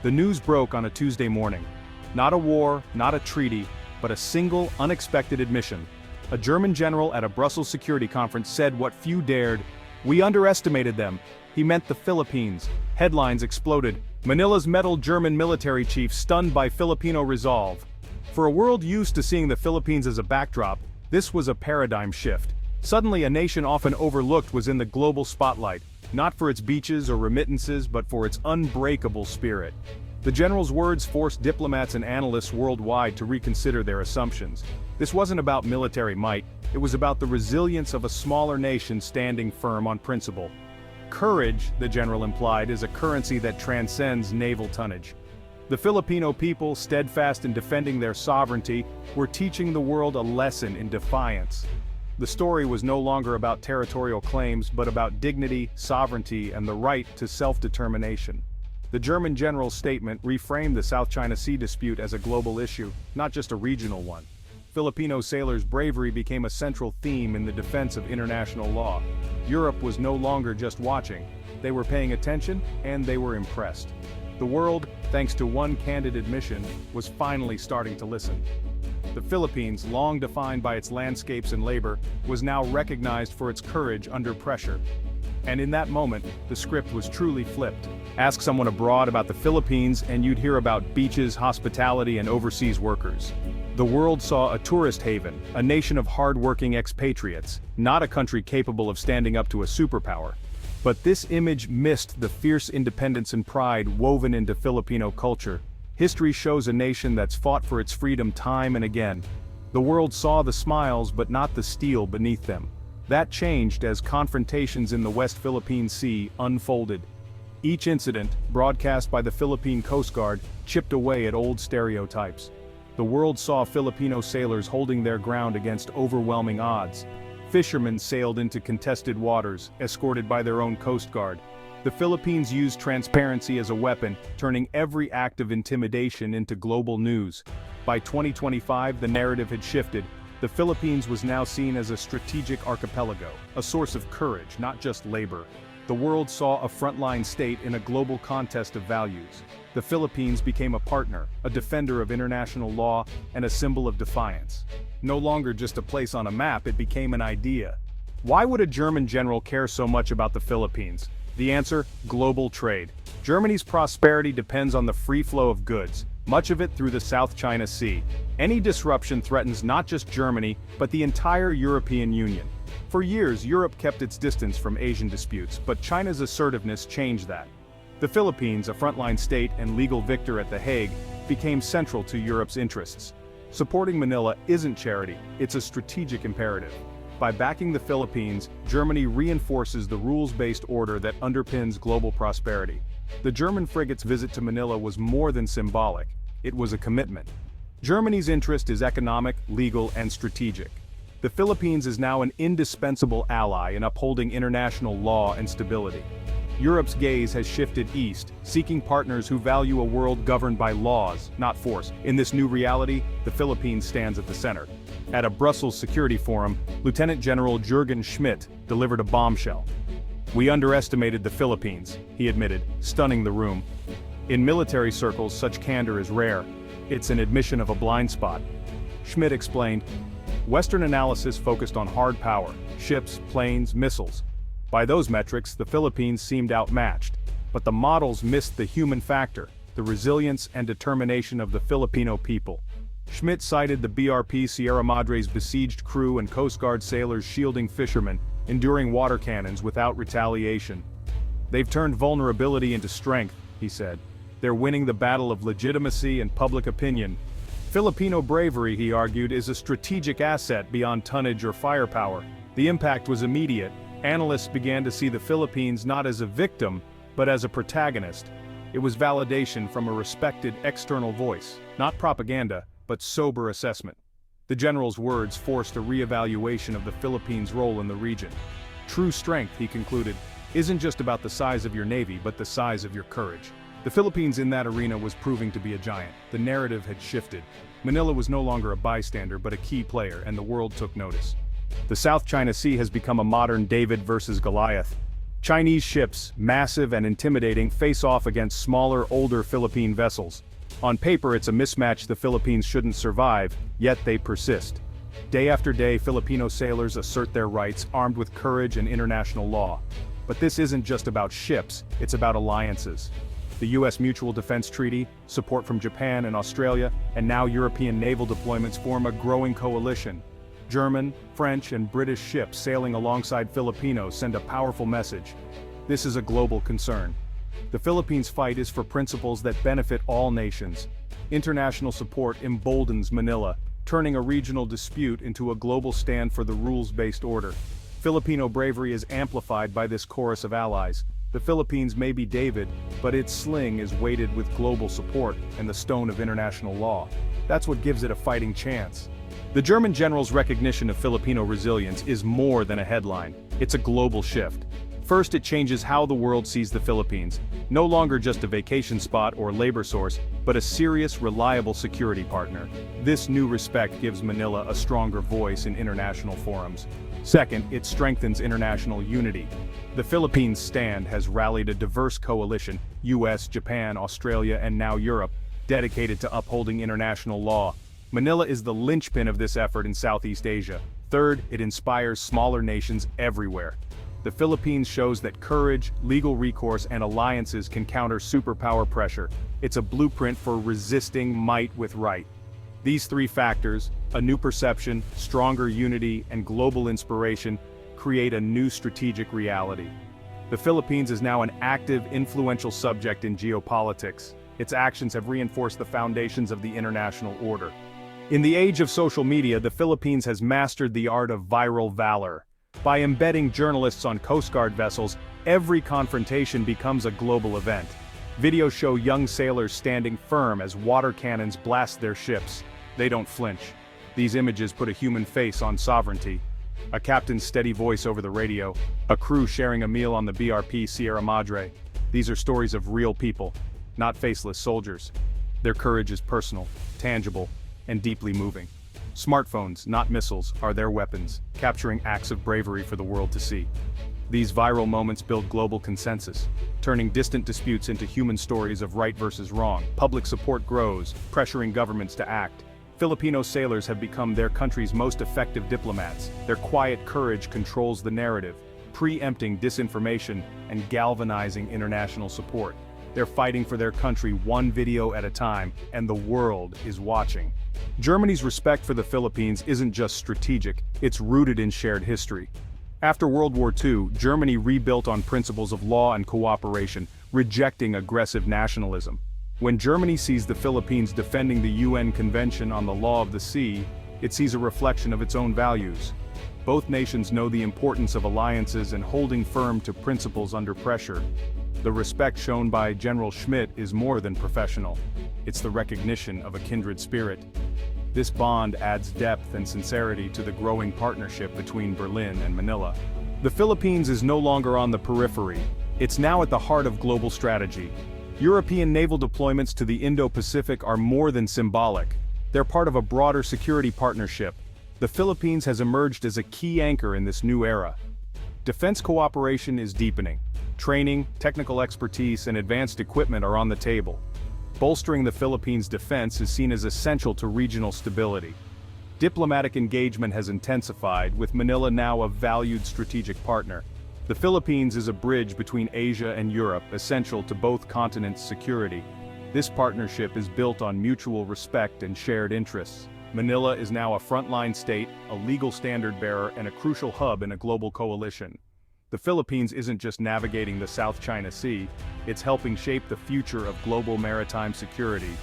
The news broke on a Tuesday morning. Not a war, not a treaty, but a single, unexpected admission. A German general at a Brussels security conference said what few dared: "We underestimated them." He meant the Philippines. Headlines exploded. Manila's meddled German military chief stunned by Filipino resolve. For a world used to seeing the Philippines as a backdrop, this was a paradigm shift. Suddenly, a nation often overlooked was in the global spotlight, not for its beaches or remittances but for its unbreakable spirit. The general's words forced diplomats and analysts worldwide to reconsider their assumptions. This wasn't about military might, it was about the resilience of a smaller nation standing firm on principle. Courage, the general implied, is a currency that transcends naval tonnage. The Filipino people, steadfast in defending their sovereignty, were teaching the world a lesson in defiance. The story was no longer about territorial claims but about dignity, sovereignty, and the right to self-determination. The German general's statement reframed the South China Sea dispute as a global issue, not just a regional one. Filipino sailors' bravery became a central theme in the defense of international law. Europe was no longer just watching. They were paying attention, and they were impressed. The world, thanks to one candid admission, was finally starting to listen. The Philippines, long defined by its landscapes and labor, was now recognized for its courage under pressure. And in that moment, the script was truly flipped. Ask someone abroad about the Philippines and you'd hear about beaches, hospitality, and overseas workers. The world saw a tourist haven, a nation of hard-working expatriates, not a country capable of standing up to a superpower. But this image missed the fierce independence and pride woven into Filipino culture. History shows a nation that's fought for its freedom time and again. The world saw the smiles but not the steel beneath them. That changed as confrontations in the West Philippine Sea unfolded. Each incident, broadcast by the Philippine Coast Guard, chipped away at old stereotypes. The world saw Filipino sailors holding their ground against overwhelming odds. Fishermen sailed into contested waters, escorted by their own Coast Guard. The Philippines used transparency as a weapon, turning every act of intimidation into global news. By 2025, the narrative had shifted. The Philippines was now seen as a strategic archipelago, a source of courage, not just labor. The world saw a frontline state in a global contest of values. The Philippines became a partner, a defender of international law, and a symbol of defiance. No longer just a place on a map, it became an idea. Why would a German general care so much about the Philippines? The answer: global trade. Germany's prosperity depends on the free flow of goods, much of it through the South China Sea. Any disruption threatens not just Germany, but the entire European Union. For years, Europe kept its distance from Asian disputes, but China's assertiveness changed that. The Philippines, a frontline state and legal victor at The Hague, became central to Europe's interests. Supporting Manila isn't charity, it's a strategic imperative. By backing the Philippines, Germany reinforces the rules-based order that underpins global prosperity. The German frigate's visit to Manila was more than symbolic, it was a commitment. Germany's interest is economic, legal, and strategic. The Philippines is now an indispensable ally in upholding international law and stability. Europe's gaze has shifted east, seeking partners who value a world governed by laws, not force. In this new reality, the Philippines stands at the center. At a Brussels security forum, Lieutenant General Jürgen Schmidt delivered a bombshell. "We underestimated the Philippines," he admitted, stunning the room. In military circles, such candor is rare. It's an admission of a blind spot. Schmidt explained, "Western analysis focused on hard power, ships, planes, missiles. By those metrics, the Philippines seemed outmatched. But the models missed the human factor, the resilience and determination of the Filipino people." Schmidt cited the BRP Sierra Madre's besieged crew and Coast Guard sailors shielding fishermen, enduring water cannons without retaliation. "They've turned vulnerability into strength," he said. "They're winning the battle of legitimacy and public opinion." Filipino bravery, he argued, is a strategic asset beyond tonnage or firepower. The impact was immediate. Analysts began to see the Philippines not as a victim, but as a protagonist. It was validation from a respected external voice, not propaganda, but sober assessment. The general's words forced a re-evaluation of the Philippines' role in the region. True strength, he concluded, isn't just about the size of your navy, but the size of your courage. The Philippines in that arena was proving to be a giant. The narrative had shifted. Manila was no longer a bystander, but a key player, and the world took notice. The South China Sea has become a modern David versus Goliath. Chinese ships, massive and intimidating, face off against smaller, older Philippine vessels. On paper, it's a mismatch the Philippines shouldn't survive, yet they persist. Day after day, Filipino sailors assert their rights, armed with courage and international law. But this isn't just about ships, it's about alliances. The U.S. Mutual Defense Treaty, support from Japan and Australia, and now European naval deployments form a growing coalition. German, French, and British ships sailing alongside Filipinos send a powerful message. This is a global concern. The Philippines' fight is for principles that benefit all nations. International support emboldens Manila, turning a regional dispute into a global stand for the rules-based order. Filipino bravery is amplified by this chorus of allies. The Philippines may be David, but its sling is weighted with global support and the stone of international law. That's what gives it a fighting chance. The German general's recognition of Filipino resilience is more than a headline. It's a global shift. First, it changes how the world sees the Philippines, no longer just a vacation spot or labor source, but a serious, reliable security partner. This new respect gives Manila a stronger voice in international forums. Second, it strengthens international unity. The Philippines' stand has rallied a diverse coalition, US, Japan, Australia, and now Europe, dedicated to upholding international law. Manila is the linchpin of this effort in Southeast Asia. Third, it inspires smaller nations everywhere. The Philippines shows that courage, legal recourse, and alliances can counter superpower pressure. It's a blueprint for resisting might with right. These three factors, a new perception, stronger unity, and global inspiration, create a new strategic reality. The Philippines is now an active, influential subject in geopolitics. Its actions have reinforced the foundations of the international order. In the age of social media, the Philippines has mastered the art of viral valor. By embedding journalists on Coast Guard vessels, every confrontation becomes a global event. Videos show young sailors standing firm as water cannons blast their ships. They don't flinch. These images put a human face on sovereignty. A captain's steady voice over the radio, a crew sharing a meal on the BRP Sierra Madre. These are stories of real people, not faceless soldiers. Their courage is personal, tangible, and deeply moving. Smartphones, not missiles, are their weapons, capturing acts of bravery for the world to see. These viral moments build global consensus, turning distant disputes into human stories of right versus wrong. Public support grows, pressuring governments to act. Filipino sailors have become their country's most effective diplomats. Their quiet courage controls the narrative, preempting disinformation and galvanizing international support. They're fighting for their country one video at a time, and the world is watching. Germany's respect for the Philippines isn't just strategic, it's rooted in shared history. After World War II, Germany rebuilt on principles of law and cooperation, rejecting aggressive nationalism. When Germany sees the Philippines defending the UN Convention on the Law of the Sea, it sees a reflection of its own values. Both nations know the importance of alliances and holding firm to principles under pressure. The respect shown by General Schmidt is more than professional. It's the recognition of a kindred spirit. This bond adds depth and sincerity to the growing partnership between Berlin and Manila. The Philippines is no longer on the periphery. It's now at the heart of global strategy. European naval deployments to the Indo-Pacific are more than symbolic. They're part of a broader security partnership. The Philippines has emerged as a key anchor in this new era. Defense cooperation is deepening. Training, technical expertise, and advanced equipment are on the table. Bolstering the Philippines' defense is seen as essential to regional stability. Diplomatic engagement has intensified, with Manila now a valued strategic partner. The Philippines is a bridge between Asia and Europe, essential to both continents' security. This partnership is built on mutual respect and shared interests. Manila is now a frontline state, a legal standard bearer, and a crucial hub in a global coalition. The Philippines isn't just navigating the South China Sea, it's helping shape the future of global maritime security.